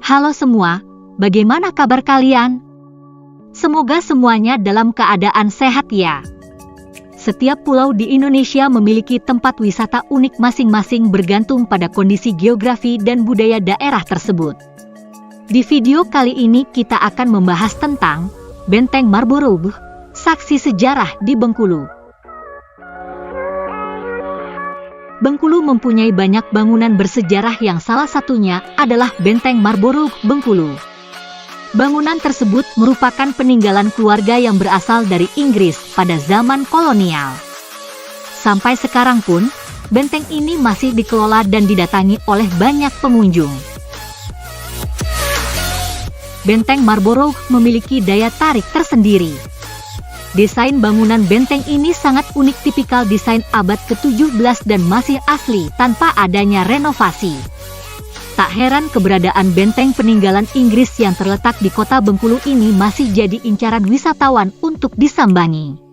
Halo semua, bagaimana kabar kalian? Semoga semuanya dalam keadaan sehat ya. Setiap pulau di Indonesia memiliki tempat wisata unik masing-masing bergantung pada kondisi geografi dan budaya daerah tersebut. Di video kali ini kita akan membahas tentang Benteng Marlborough, saksi sejarah di Bengkulu. Bengkulu mempunyai banyak bangunan bersejarah yang salah satunya adalah Benteng Marlborough Bengkulu. Bangunan tersebut merupakan peninggalan keluarga yang berasal dari Inggris pada zaman kolonial. Sampai sekarang pun, benteng ini masih dikelola dan didatangi oleh banyak pengunjung. Benteng Marlborough memiliki daya tarik tersendiri. Desain bangunan benteng ini sangat unik, tipikal desain abad ke-17 dan masih asli tanpa adanya renovasi. Tak heran keberadaan benteng peninggalan Inggris yang terletak di kota Bengkulu ini masih jadi incaran wisatawan untuk disambangi.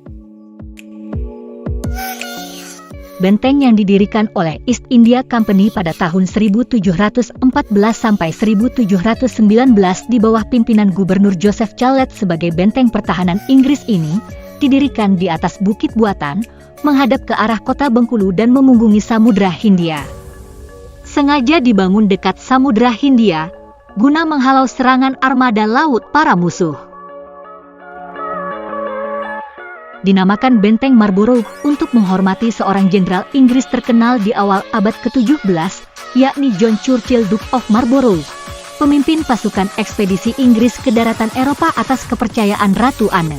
Benteng yang didirikan oleh East India Company pada tahun 1714 sampai 1719 di bawah pimpinan Gubernur Joseph Charlet sebagai benteng pertahanan Inggris ini didirikan di atas bukit buatan, menghadap ke arah kota Bengkulu dan memunggungi Samudra Hindia. Sengaja dibangun dekat Samudra Hindia, guna menghalau serangan armada laut para musuh. Dinamakan Benteng Marlborough untuk menghormati seorang jenderal Inggris terkenal di awal abad ke-17, yakni John Churchill Duke of Marlborough, pemimpin pasukan ekspedisi Inggris ke daratan Eropa atas kepercayaan Ratu Anne.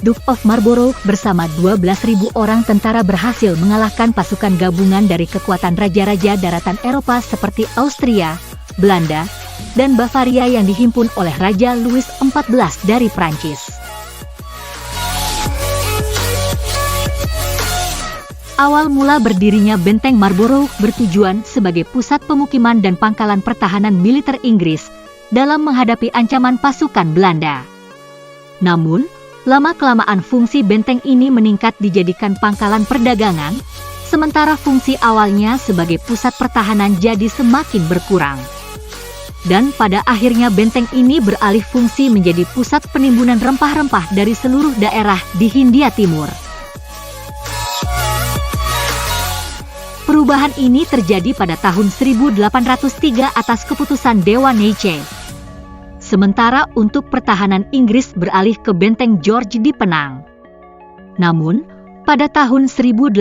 Duke of Marlborough bersama 12.000 orang tentara berhasil mengalahkan pasukan gabungan dari kekuatan raja-raja daratan Eropa seperti Austria, Belanda, dan Bavaria yang dihimpun oleh Raja Louis XIV dari Prancis. Awal mula berdirinya Benteng Marlborough bertujuan sebagai pusat pemukiman dan pangkalan pertahanan militer Inggris dalam menghadapi ancaman pasukan Belanda. Namun, lama-kelamaan fungsi benteng ini meningkat dijadikan pangkalan perdagangan, sementara fungsi awalnya sebagai pusat pertahanan jadi semakin berkurang. Dan pada akhirnya benteng ini beralih fungsi menjadi pusat penimbunan rempah-rempah dari seluruh daerah di Hindia Timur. Perubahan ini terjadi pada tahun 1803 atas keputusan Dewan Neche. Sementara untuk pertahanan Inggris beralih ke Benteng George di Penang. Namun, pada tahun 1818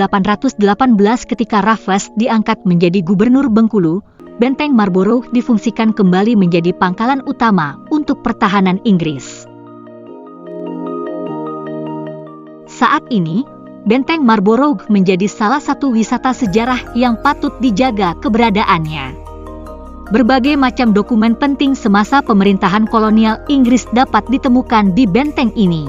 ketika Raffles diangkat menjadi gubernur Bengkulu, Benteng Marlborough difungsikan kembali menjadi pangkalan utama untuk pertahanan Inggris. Saat ini, Benteng Marlborough menjadi salah satu wisata sejarah yang patut dijaga keberadaannya. Berbagai macam dokumen penting semasa pemerintahan kolonial Inggris dapat ditemukan di benteng ini.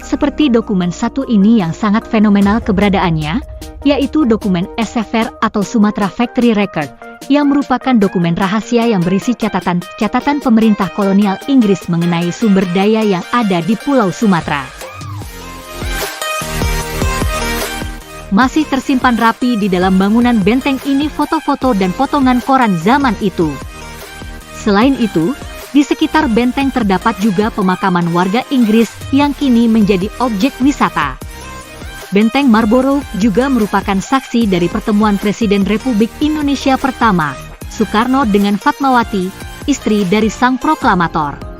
Seperti dokumen satu ini yang sangat fenomenal keberadaannya, yaitu dokumen SFR atau Sumatra Factory Record, yang merupakan dokumen rahasia yang berisi catatan pemerintah kolonial Inggris mengenai sumber daya yang ada di Pulau Sumatera. Masih tersimpan rapi di dalam bangunan benteng ini foto-foto dan potongan koran zaman itu. Selain itu, di sekitar benteng terdapat juga pemakaman warga Inggris yang kini menjadi objek wisata. Benteng Marlborough juga merupakan saksi dari pertemuan Presiden Republik Indonesia pertama, Soekarno dengan Fatmawati, istri dari sang proklamator.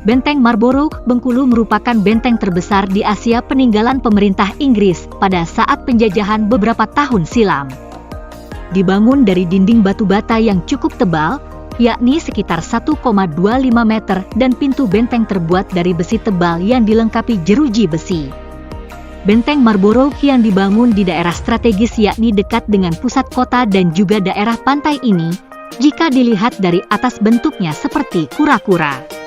Benteng Marlborough Bengkulu merupakan benteng terbesar di Asia peninggalan pemerintah Inggris pada saat penjajahan beberapa tahun silam. Dibangun dari dinding batu bata yang cukup tebal, yakni sekitar 1,25 meter, dan pintu benteng terbuat dari besi tebal yang dilengkapi jeruji besi. Benteng Marlborough yang dibangun di daerah strategis yakni dekat dengan pusat kota dan juga daerah pantai ini, jika dilihat dari atas bentuknya seperti kura-kura.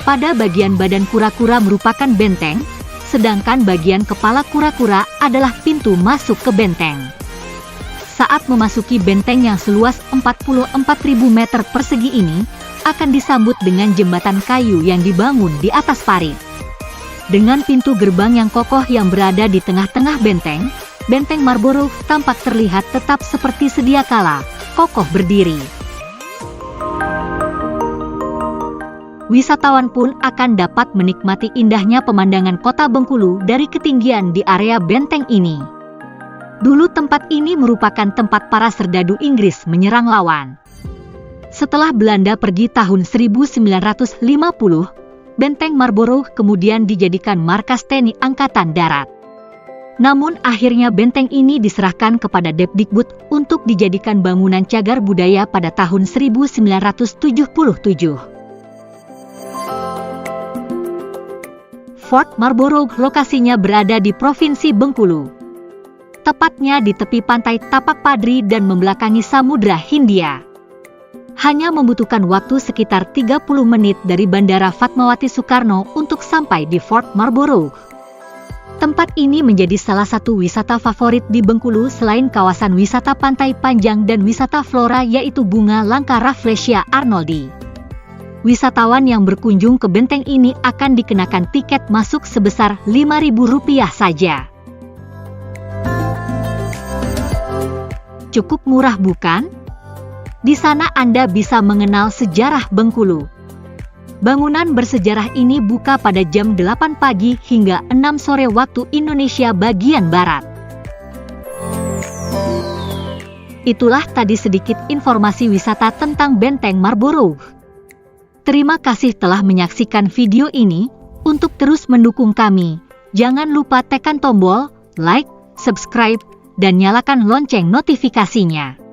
Pada bagian badan kura-kura merupakan benteng, sedangkan bagian kepala kura-kura adalah pintu masuk ke benteng. Saat memasuki benteng yang seluas 44.000 meter persegi ini, akan disambut dengan jembatan kayu yang dibangun di atas parit. Dengan pintu gerbang yang kokoh yang berada di tengah-tengah benteng, Benteng Marlborough tampak terlihat tetap seperti sedia kala, kokoh berdiri. Wisatawan pun akan dapat menikmati indahnya pemandangan kota Bengkulu dari ketinggian di area benteng ini. Dulu tempat ini merupakan tempat para serdadu Inggris menyerang lawan. Setelah Belanda pergi tahun 1950, Benteng Marlborough kemudian dijadikan markas TNI Angkatan Darat. Namun akhirnya benteng ini diserahkan kepada Depdikbud untuk dijadikan bangunan cagar budaya pada tahun 1977. Fort Marlborough lokasinya berada di Provinsi Bengkulu. Tepatnya di tepi pantai Tapak Padri dan membelakangi Samudra Hindia. Hanya membutuhkan waktu sekitar 30 menit dari Bandara Fatmawati Soekarno untuk sampai di Fort Marlborough. Tempat ini menjadi salah satu wisata favorit di Bengkulu selain kawasan wisata Pantai Panjang dan wisata flora yaitu bunga langka Rafflesia arnoldi. Wisatawan yang berkunjung ke benteng ini akan dikenakan tiket masuk sebesar Rp5.000 saja. Cukup murah bukan? Di sana Anda bisa mengenal sejarah Bengkulu. Bangunan bersejarah ini buka pada jam 8 pagi hingga 6 sore waktu Indonesia bagian Barat. Itulah tadi sedikit informasi wisata tentang Benteng Marlborough. Terima kasih telah menyaksikan video ini. Untuk terus mendukung kami, jangan lupa tekan tombol like, subscribe, dan nyalakan lonceng notifikasinya.